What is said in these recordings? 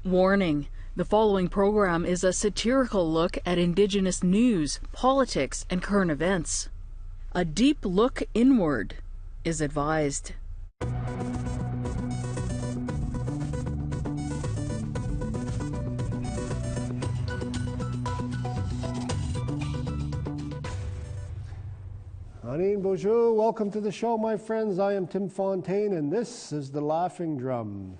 Warning: the following program is a satirical look at Indigenous news, politics, and current events. A deep look inward is advised. Anin bonjour, welcome to the show, my friends. I am Tim Fontaine, and this is the Laughing Drum.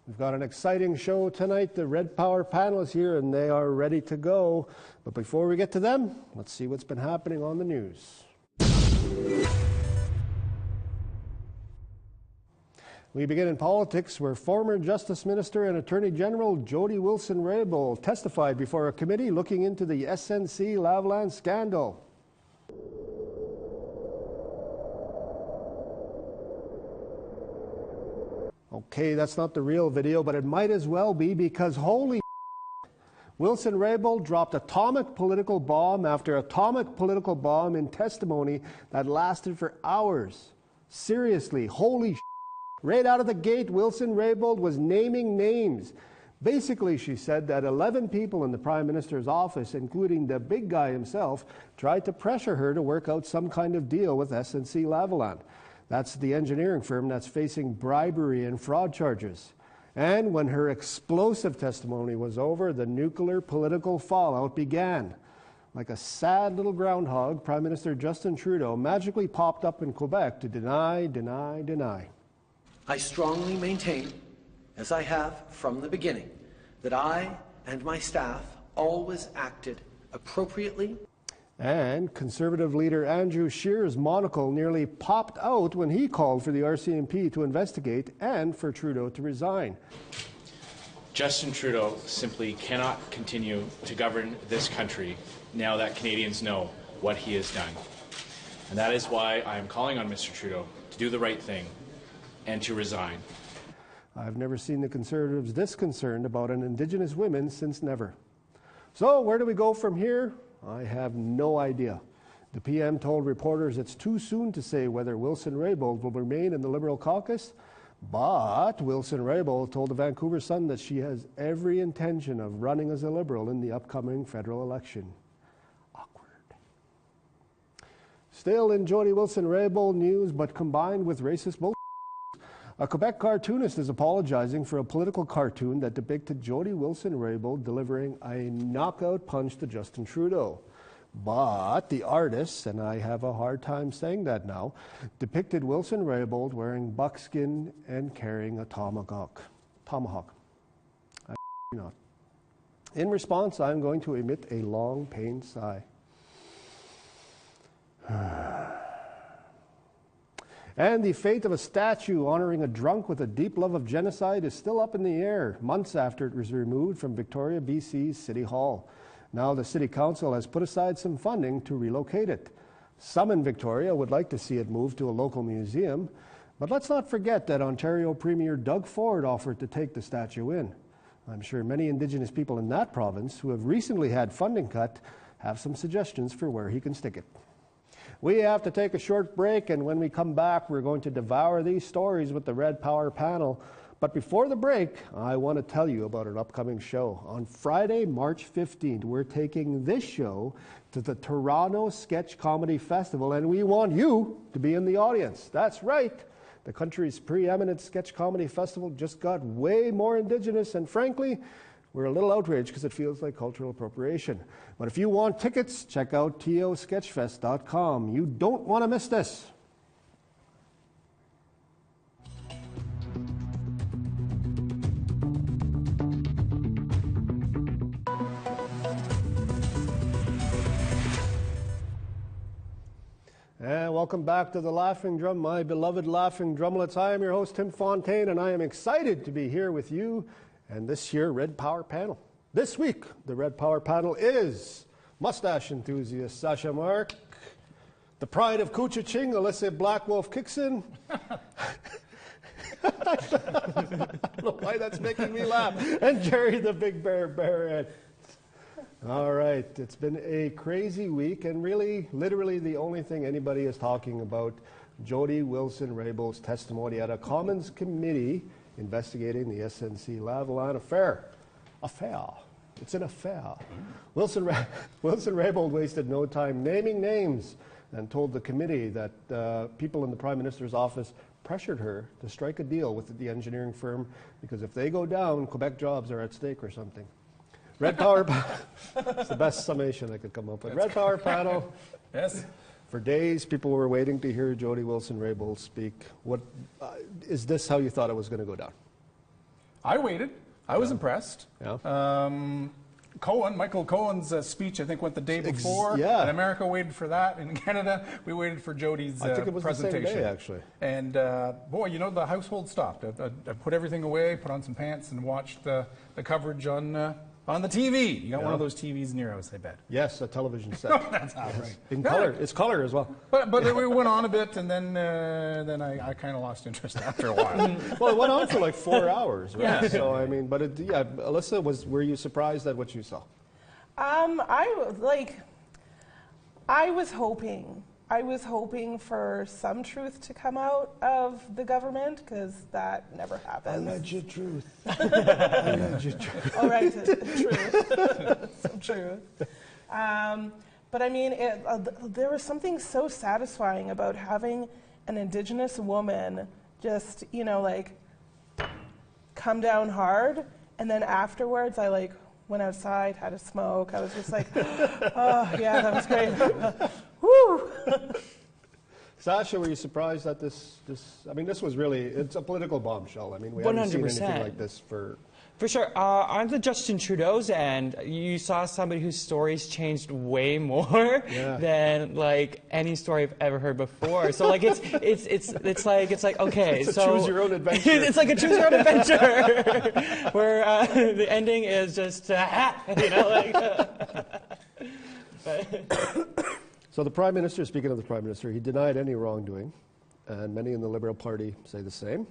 We've got an exciting show tonight. The Red Power panel is here, and they are ready to go. But before we get to them, let's see what's been happening on the news. We begin in politics, where former Justice Minister and Attorney General Jody Wilson-Raybould testified before a committee looking into the SNC Lavalin scandal. Okay, that's not the real video, but it might as well be, because holy Wilson-Raybould dropped atomic political bomb after atomic political bomb in testimony that lasted for hours. Seriously, holy right out of the gate, Wilson-Raybould was naming names. Basically, she said that 11 people in the Prime Minister's office, including the big guy himself, tried to pressure her to work out some kind of deal with SNC Lavalin. That's the engineering firm that's facing bribery and fraud charges. And when her explosive testimony was over, the nuclear political fallout began. Like a sad little groundhog, Prime Minister Justin Trudeau magically popped up in Quebec to deny. I strongly maintain, as I have from the beginning, that I and my staff always acted appropriately. And Conservative leader Andrew Scheer's monocle nearly popped out when he called for the RCMP to investigate and for Trudeau to resign. Justin Trudeau simply cannot continue to govern this country now that Canadians know what he has done. And that is why I am calling on Mr. Trudeau to do the right thing and to resign. I've never seen the Conservatives this concerned about an Indigenous woman since never. So where do we go from here? I have no idea. The PM told reporters it's too soon to say whether Wilson-Raybould will remain in the Liberal caucus, but Wilson-Raybould told the Vancouver Sun that she has every intention of running as a Liberal in the upcoming federal election. Awkward. Still in Jody Wilson-Raybould news, but combined with racist bullshit, a Quebec cartoonist is apologizing for a political cartoon that depicted Jody Wilson-Raybould delivering a knockout punch to Justin Trudeau. But the artist, and I have a hard time saying that now, depicted Wilson-Raybould wearing buckskin and carrying a tomahawk. I not. In response, I'm going to emit a long, pained sigh. And the fate of a statue honoring a drunk with a deep love of genocide is still up in the air, months after it was removed from Victoria, BC's City Hall. Now the City Council has put aside some funding to relocate it. Some in Victoria would like to see it moved to a local museum, but let's not forget that Ontario Premier Doug Ford offered to take the statue in. I'm sure many Indigenous people in that province who have recently had funding cut have some suggestions for where he can stick it. We have to take a short break, and when we come back, we're going to devour these stories with the Red Power panel. But before the break, I want to tell you about an upcoming show. On Friday, March 15th, we're taking this show to the Toronto Sketch Comedy Festival, and we want you to be in the audience. That's right. The country's preeminent sketch comedy festival just got way more Indigenous, and frankly, we're a little outraged because it feels like cultural appropriation. But if you want tickets, check out tosketchfest.com. You don't want to miss this. And welcome back to the Laughing Drum, my beloved Laughing Drumlets. I am your host, Tim Fontaine, and I am excited to be here with you and this year Red Power panel. This week, the Red Power panel is mustache enthusiast Sasha Mark, the pride of Couchiching, Alyssa Black Wolf Kixon. I don't know why that's making me laugh. And Jerry the Big Bear Barrett. All right, it's been a crazy week, and really, literally the only thing anybody is talking about, Jody Wilson-Raybould's testimony at a Commons committee investigating the SNC Lavalin affair. affair. It's an affair. Wilson-Raybould wasted no time naming names and told the committee that people in the Prime Minister's office pressured her to strike a deal with the engineering firm because if they go down, Quebec jobs are at stake or something. Red Power, it's the best summation I could come up with. Red Power panel. Yes. For days, people were waiting to hear Jody Wilson-Raybould speak. What is this how you thought it was going to go down? I waited. I was impressed. Yeah. Michael Cohen's speech, I think, went the day before. Yeah. And America waited for that. In Canada, we waited for Jody's I think it was presentation. the same day, actually. And boy, you know, the household stopped. I put everything away, put on some pants, and watched the coverage on the TV. You got one of those TVs in your house, I bet. Yes, a television set. That's not right. In color. It's color as well. But we went on a bit, and then I kind of lost interest after a while. Well, it went on for like 4 hours, right? Yeah. So, I mean, but Alyssa, were you surprised at what you saw? I was hoping for some truth to come out of the government, because that never happens. Alleged truth. Alleged truth. All right, truth. Some truth. But I mean, there was something so satisfying about having an Indigenous woman just, you know, like, come down hard, and then afterwards I went outside, had a smoke. I was just like, oh yeah, that was great. Woo! Sasha, were you surprised that this? I mean, this was really, it's a political bombshell. I mean, we haven't seen anything like this for sure. On the Justin Trudeau's end, you saw somebody whose stories changed way more than like any story I've ever heard before. So like it's like okay, it's so choose your own adventure. It's like a choose your own adventure where the ending is just you know like. So the Prime Minister, speaking of the Prime Minister, he denied any wrongdoing, and many in the Liberal Party say the same.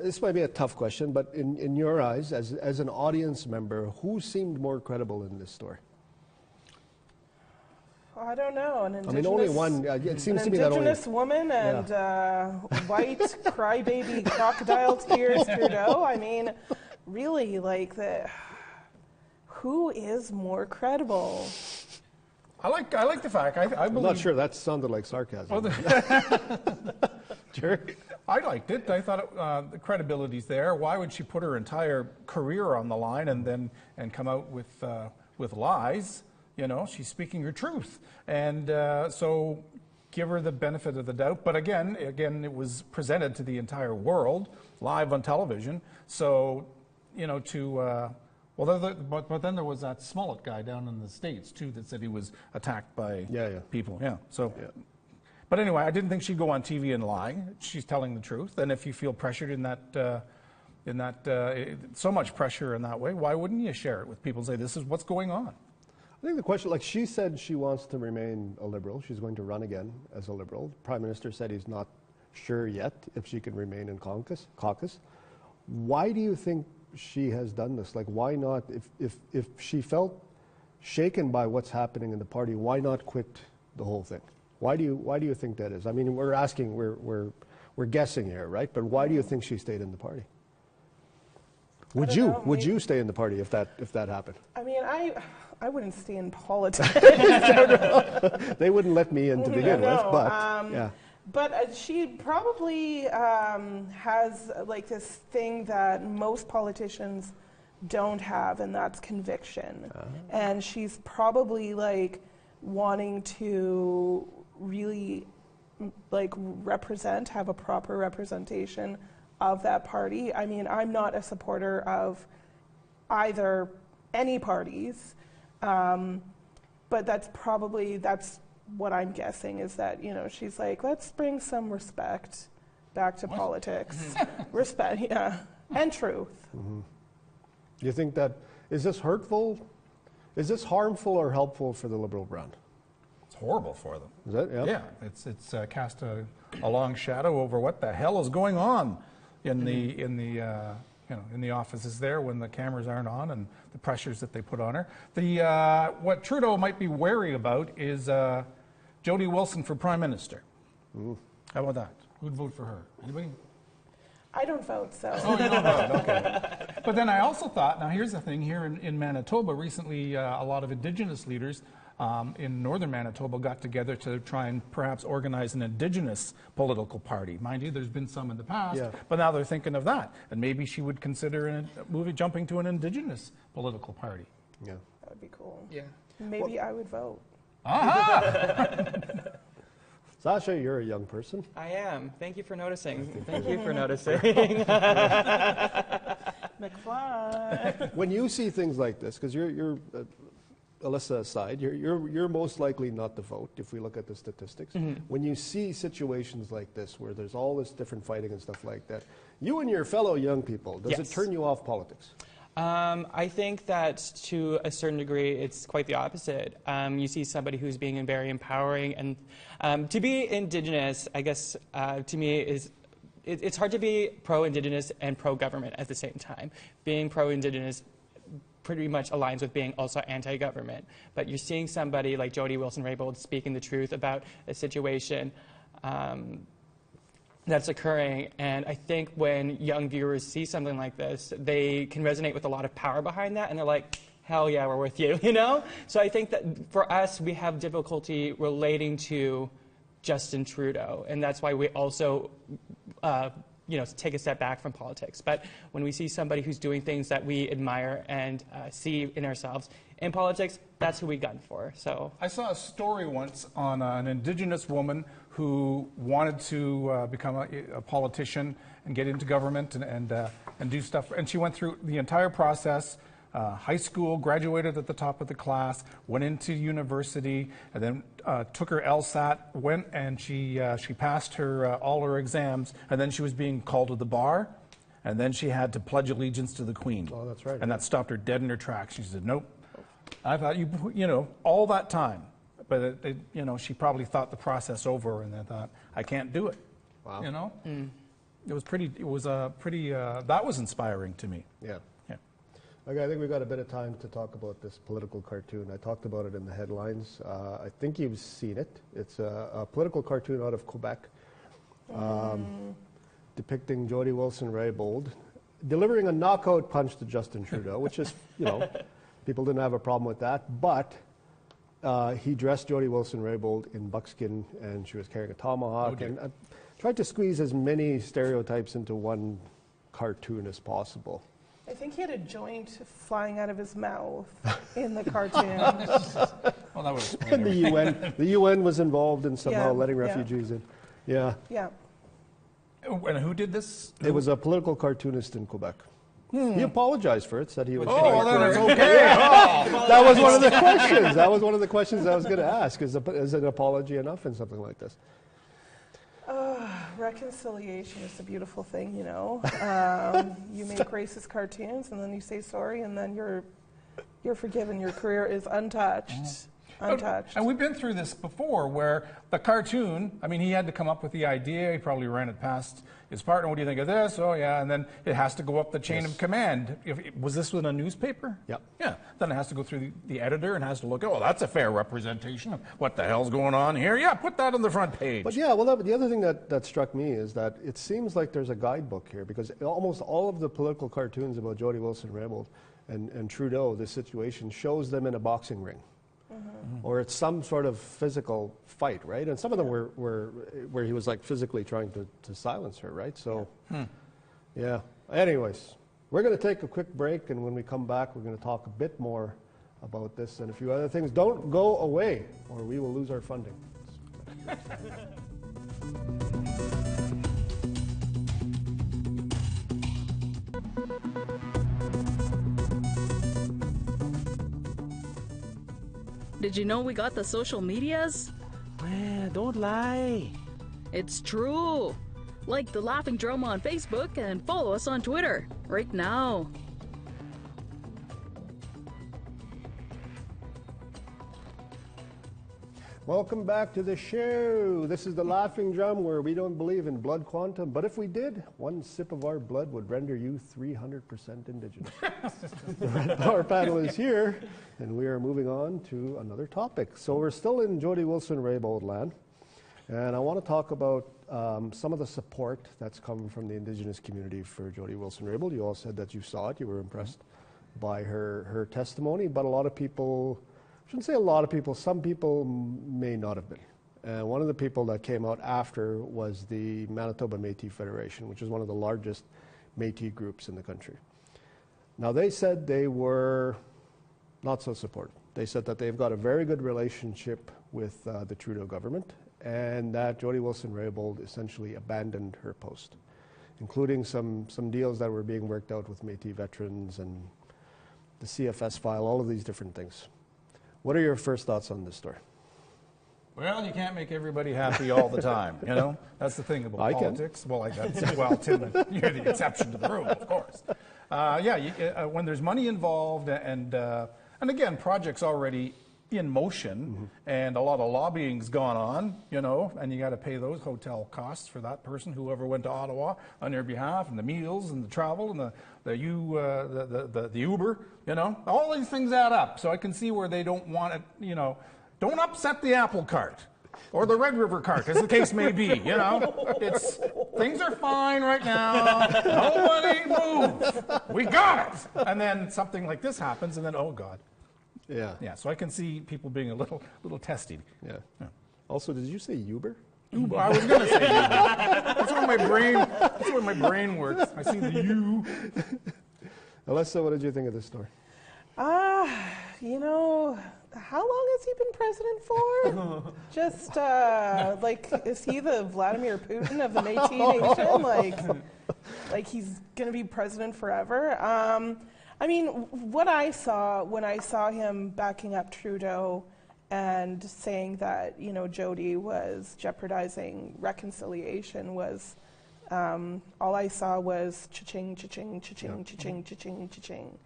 This might be a tough question, but in your eyes, as an audience member, who seemed more credible in this story? I don't know. I mean, only one. It seems to me that only an Indigenous woman and white crybaby crocodile tears Trudeau. I mean, really, like who is more credible? I like the fact. I believe. I'm not sure. That sounded like sarcasm. Sure. I liked it. I thought the credibility's there. Why would she put her entire career on the line and come out with lies? You know, she's speaking her truth, and so give her the benefit of the doubt. But again, it was presented to the entire world live on television. So, you know, but then there was that Smollett guy down in the States too that said he was attacked by people. Yeah. So. Yeah. But anyway, I didn't think she'd go on TV and lie. She's telling the truth, and if you feel pressured in that so much pressure in that way, why wouldn't you share it with people and say this is what's going on? I think the question, like she said, she wants to remain a Liberal. She's going to run again as a Liberal. The Prime Minister said he's not sure yet if she can remain in caucus. Why do you think she has done this? Like, why not? If she felt shaken by what's happening in the party, why not quit the whole thing? Why do you think that is? I mean, we're guessing here, right? But why do you think she stayed in the party? Would you stay in the party if that happened? I mean, I wouldn't stay in politics. They wouldn't let me in to begin with, but yeah. But she probably has like this thing that most politicians don't have, and that's conviction. And she's probably like wanting to really like have a proper representation of that party. I mean, I'm not a supporter of any parties, but that's what I'm guessing is that, you know, she's like, let's bring some respect back to politics. Respect, yeah, and truth. Mm-hmm. Do you think that, is this hurtful? Is this harmful or helpful for the Liberal brand? It's horrible for them. Is it? Yeah. Yeah, it's cast a long shadow over what the hell is going on in the offices there when the cameras aren't on, and the pressures that they put on her. What Trudeau might be wary about is Jody Wilson for Prime Minister. Ooh. How about that? Who'd vote for her? Anybody? I don't vote, so. Oh, you don't vote. Okay. But then I also thought, now here's the thing, here in Manitoba, recently a lot of Indigenous leaders in northern Manitoba got together to try and perhaps organize an Indigenous political party. Mind you, there's been some in the past, but now they're thinking of that. And maybe she would consider jumping to an Indigenous political party. Yeah. That would be cool. Yeah. Maybe I would vote. Sasha, you're a young person. I am. Thank you for noticing. Thank you for noticing. McFly. When you see things like this, because you're Alyssa aside, you're most likely not to vote if we look at the statistics. When you see situations like this where there's all this different fighting and stuff like that, you and your fellow young people, does it turn you off politics? I think that to a certain degree, it's quite the opposite. You see somebody who's being very empowering, and to be Indigenous, I guess, to me, it's hard to be pro-Indigenous and pro-government at the same time. Being pro-Indigenous pretty much aligns with being also anti-government. But you're seeing somebody like Jody Wilson-Raybould speaking the truth about a situation that's occurring, and I think when young viewers see something like this, they can resonate with a lot of power behind that, and they're like, hell yeah, we're with you, you know? So I think that for us, we have difficulty relating to Justin Trudeau, and that's why we also take a step back from politics. But when we see somebody who's doing things that we admire and see in ourselves in politics, that's who we gun for. So I saw a story once on an Indigenous woman who wanted to become a politician and get into government and do stuff. And she went through the entire process, high school, graduated at the top of the class, went into university, and then took her LSAT, went and she passed her all her exams, and then she was being called to the bar, and then she had to pledge allegiance to the Queen. Oh, that's right. And that stopped her dead in her tracks. She said, nope. I thought, all that time. But, she probably thought the process over, and then thought, I can't do it. Wow. That was inspiring to me. Yeah. Okay, I think we've got a bit of time to talk about this political cartoon. I talked about it in the headlines. I think you've seen it. It's a political cartoon out of Quebec depicting Jody Wilson-Raybould delivering a knockout punch to Justin Trudeau, which is, people didn't have a problem with that. But he dressed Jody Wilson-Raybould in buckskin, and she was carrying a tomahawk. And tried to squeeze as many stereotypes into one cartoon as possible. I think he had a joint flying out of his mouth in the cartoon. Well, that was and the UN was involved in somehow letting refugees in. Yeah. Yeah. And who did this? It was a political cartoonist in Quebec. He apologized for it, said he was... Oh, then it's okay. That was one of the questions. That was one of the questions I was going to ask. Is an apology enough in something like this? Reconciliation is a beautiful thing, You make racist cartoons, and then you say sorry, and then you're forgiven. Your career is untouched. And we've been through this before, where the cartoon, he had to come up with the idea. He probably ran it past his partner. What do you think of this? Oh, yeah. And then it has to go up the chain of command. Was this with a newspaper? Yep. Yeah. Then it has to go through the editor and has to look, that's a fair representation of what the hell's going on here. Yeah, put that on the front page. But the other thing that struck me is that it seems like there's a guidebook here, because almost all of the political cartoons about Jody Wilson-Raybould and Trudeau, this situation, shows them in a boxing ring. Or it's some sort of physical fight, right? And some of them were where he was like physically trying to silence her, right? So, yeah. Anyways, we're going to take a quick break, and when we come back, we're going to talk a bit more about this and a few other things. Don't go away, or we will lose our funding. Did you know we got the social medias? Well, don't lie. It's true. Like the Laughing Drum on Facebook and follow us on Twitter right now. Welcome back to the show. This is the Laughing Drum, where we don't believe in blood quantum, but if we did, one sip of our blood would render you 300% Indigenous. The Red Power Panel is here, and we are moving on to another topic. So we're still in Jody Wilson-Raybould land, and I want to talk about some of the support that's come from the Indigenous community for Jody Wilson-Raybould. You all said that you saw it, you were impressed by her testimony, but a lot of people, I shouldn't say a lot of people, some people may not have been. One of the people that came out after was the Manitoba Métis Federation, which is one of the largest Métis groups in the country. Now, they said they were not so supportive. They said that they've got a very good relationship with the Trudeau government, and that Jody Wilson-Raybould essentially abandoned her post, including some deals that were being worked out with Métis veterans and the CFS file, all of these different things. What are your first thoughts on this story? Well, you can't make everybody happy all the time, you know? That's the thing about politics. Well, well, Tim, you're the exception to the rule, of course. When there's money involved and again, projects already in motion and a lot of lobbying's gone on, you know, and you got to pay those hotel costs for that person, whoever went to Ottawa on your behalf, and the meals and the travel and the Uber, you know, all these things add up. So I can see where they don't want it, you know, don't upset the apple cart or the Red River cart, as the case may be, you know. Things are fine right now. Nobody move. We got it. And then something like this happens, and then, oh, God. Yeah. Yeah, so I can see people being a little testy. Yeah. Also, did you say Uber? Uber. I was going to say Uber. That's where my brain works. I see the U. Alyssa, what did you think of this story? You know, how long has he been president for? Just, is he the Vladimir Putin of the Métis Nation? Like he's going to be president forever? I mean, what I saw when I saw him backing up Trudeau and saying that, you know, Jody was jeopardizing reconciliation was, all I saw was cha-ching, cha-ching, cha-ching, cha-ching, cha-ching, cha-ching.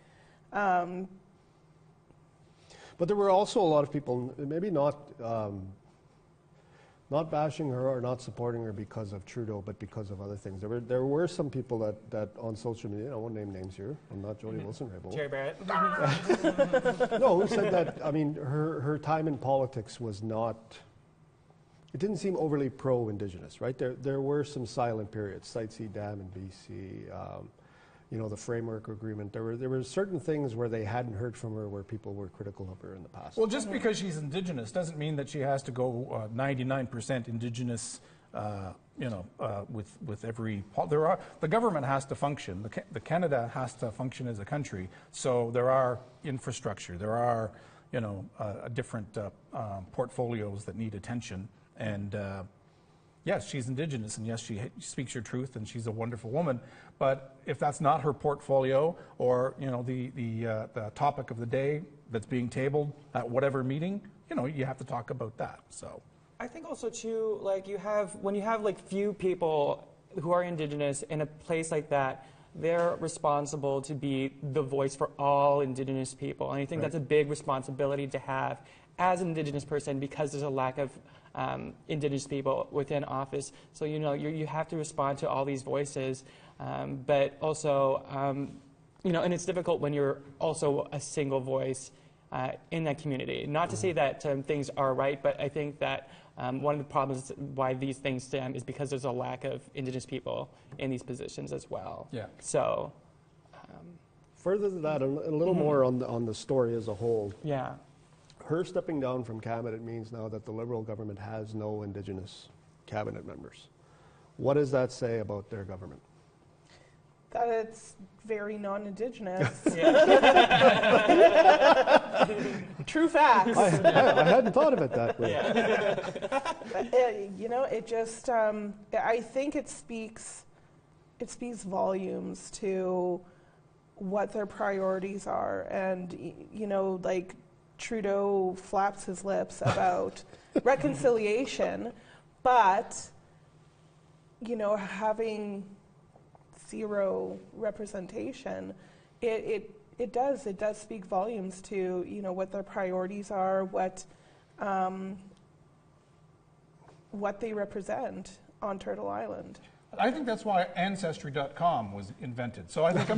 But there were also a lot of people, maybe not bashing her or not supporting her because of Trudeau, but because of other things. There were some people that on social media, I won't name names here, I'm not Jody Wilson-Raybould. Terry Barrett. No, who said that, I mean, her time in politics was not, it didn't seem overly pro-Indigenous, right? There were some silent periods, Site C Dam in BC, you know, the framework agreement. There were certain things where they hadn't heard from her where people were critical of her in the past. Well, just because she's Indigenous doesn't mean that she has to go 99% Indigenous, with every... the government has to function. The Canada has to function as a country. So there are infrastructure. There are, you know, different portfolios that need attention. And yes, she's Indigenous, and yes, she speaks her truth, and she's a wonderful woman. But if that's not her portfolio, or you know, the topic of the day that's being tabled at whatever meeting, you know, you have to talk about that. So, I think also too, like when you have like few people who are Indigenous in a place like that, they're responsible to be the voice for all Indigenous people, and I think that's a big responsibility to have as an Indigenous person, because there's a lack of Indigenous people within office. So, you know, you have to respond to all these voices, but also, you know, and it's difficult when you're also a single voice in that community. Not to say that things are right, but I think that one of the problems why these things stem is because there's a lack of Indigenous people in these positions as well. Yeah. So, further than that, a little more on the story as a whole. Yeah. Her stepping down from cabinet means now that the Liberal government has no Indigenous cabinet members. What does that say about their government? That it's very non-Indigenous. True facts. I hadn't thought of it that way. You know, it just, I think it speaks volumes to what their priorities are. And, you know, like, Trudeau flaps his lips about reconciliation, but, you know, having zero representation, it does speak volumes to, you know, what their priorities are, what they represent on Turtle Island. I think that's why Ancestry.com was invented. So I think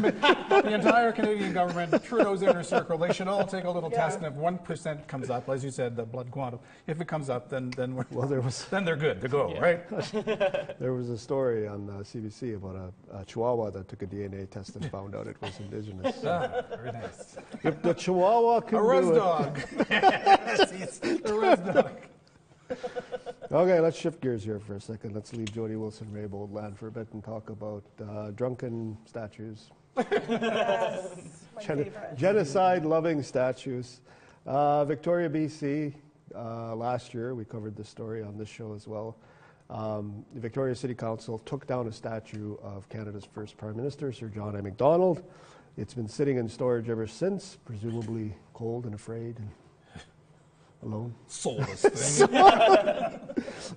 the entire Canadian government, Trudeau's inner circle, they should all take a little test, and if 1% comes up, as you said, the blood quantum, if it comes up, then then they're good to go, right? There was a story on CBC about a Chihuahua that took a DNA test and found out it was Indigenous. Very nice. If the Chihuahua can A res do dog. A res dog. Okay, let's shift gears here for a second. Let's leave Jody Wilson-Raybould land for a bit and talk about drunken statues. Yes, my favorite. Genocide-loving statues. Victoria, BC, last year, we covered this story on this show as well. The Victoria City Council took down a statue of Canada's first Prime Minister, Sir John A. Macdonald. It's been sitting in storage ever since, presumably cold and afraid and alone. Soulless thing.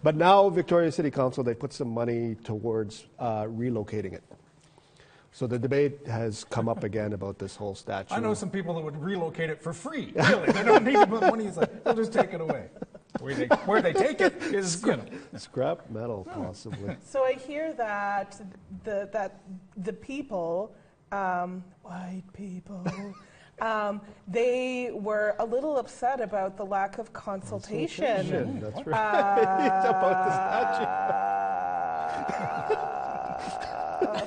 But now Victoria City Council, they put some money towards relocating it. So the debate has come up again about this whole statue. I know some people that would relocate it for free. Really, they don't need to put money. It's like, they'll just take it away. Where they take it is, Scrap metal, possibly. So I hear that the people, white people, they were a little upset about the lack of consultation. That's right. About the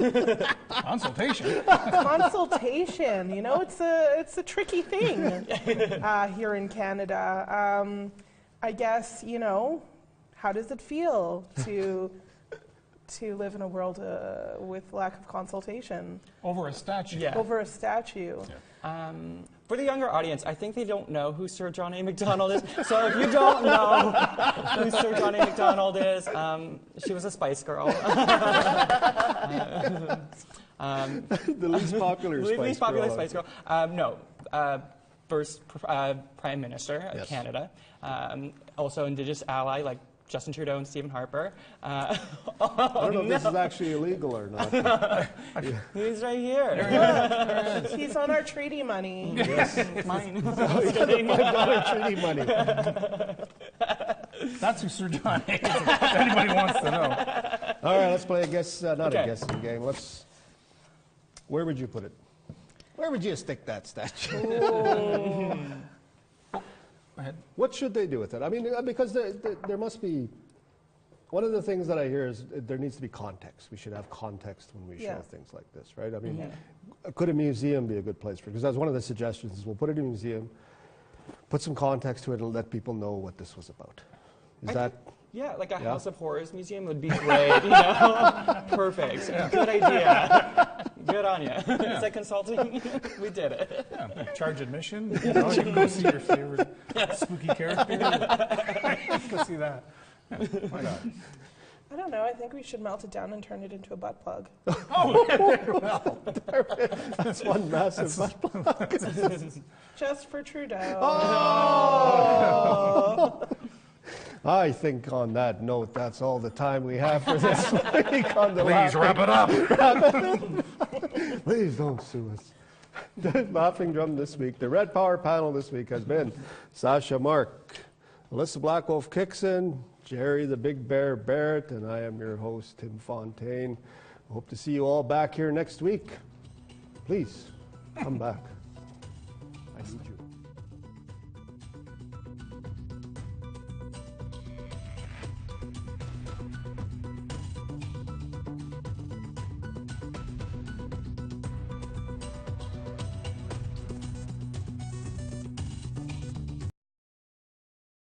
statue. Consultation. Consultation. You know, it's a tricky thing here in Canada. I guess, you know, how does it feel to live in a world with lack of consultation? Over a statue. Yeah. Over a statue. Yeah. For the younger audience, I think they don't know who Sir John A. Macdonald is. So if you don't know who Sir John A. Macdonald is, she was a Spice Girl. The least popular Spice Girl. No. First Prime Minister of Canada. Also Indigenous ally like Justin Trudeau and Stephen Harper. I don't know if this is actually illegal or not. He's right here. He's on our treaty money. Yes. Mine. $5 treaty money. That's who Sir John is, if anybody wants to know. All right, let's play a guess, not a guessing game. Where would you put it? Where would you stick that statue? Go ahead. What should they do with it? I mean, because there must be, one of the things that I hear is there needs to be context. We should have context when we show things like this, right? I mean, could a museum be a good place for it? Because that's one of the suggestions is we'll put it in a museum, put some context to it, and let people know what this was about. Is that... Yeah, like a House of Horrors museum would be great, you know? Perfect. Good idea. Good on you. Is that consulting? We did it. Yeah, charge admission. You know, you can go see your favorite spooky character. Go see that. Yeah, why not? I don't know. I think we should melt it down and turn it into a butt plug. well, that's one massive butt plug. Just for Trudeau. Oh! I think on that note, that's all the time we have for this week on the Please wrap it up. Please don't sue us. The Laughing Drum this week. The Red Power panel this week has been Sasha Mark, Alyssa Blackwolf Kixon, Jerry the Big Bear Barrett, and I am your host, Tim Fontaine. Hope to see you all back here next week. Please, come back. I need you.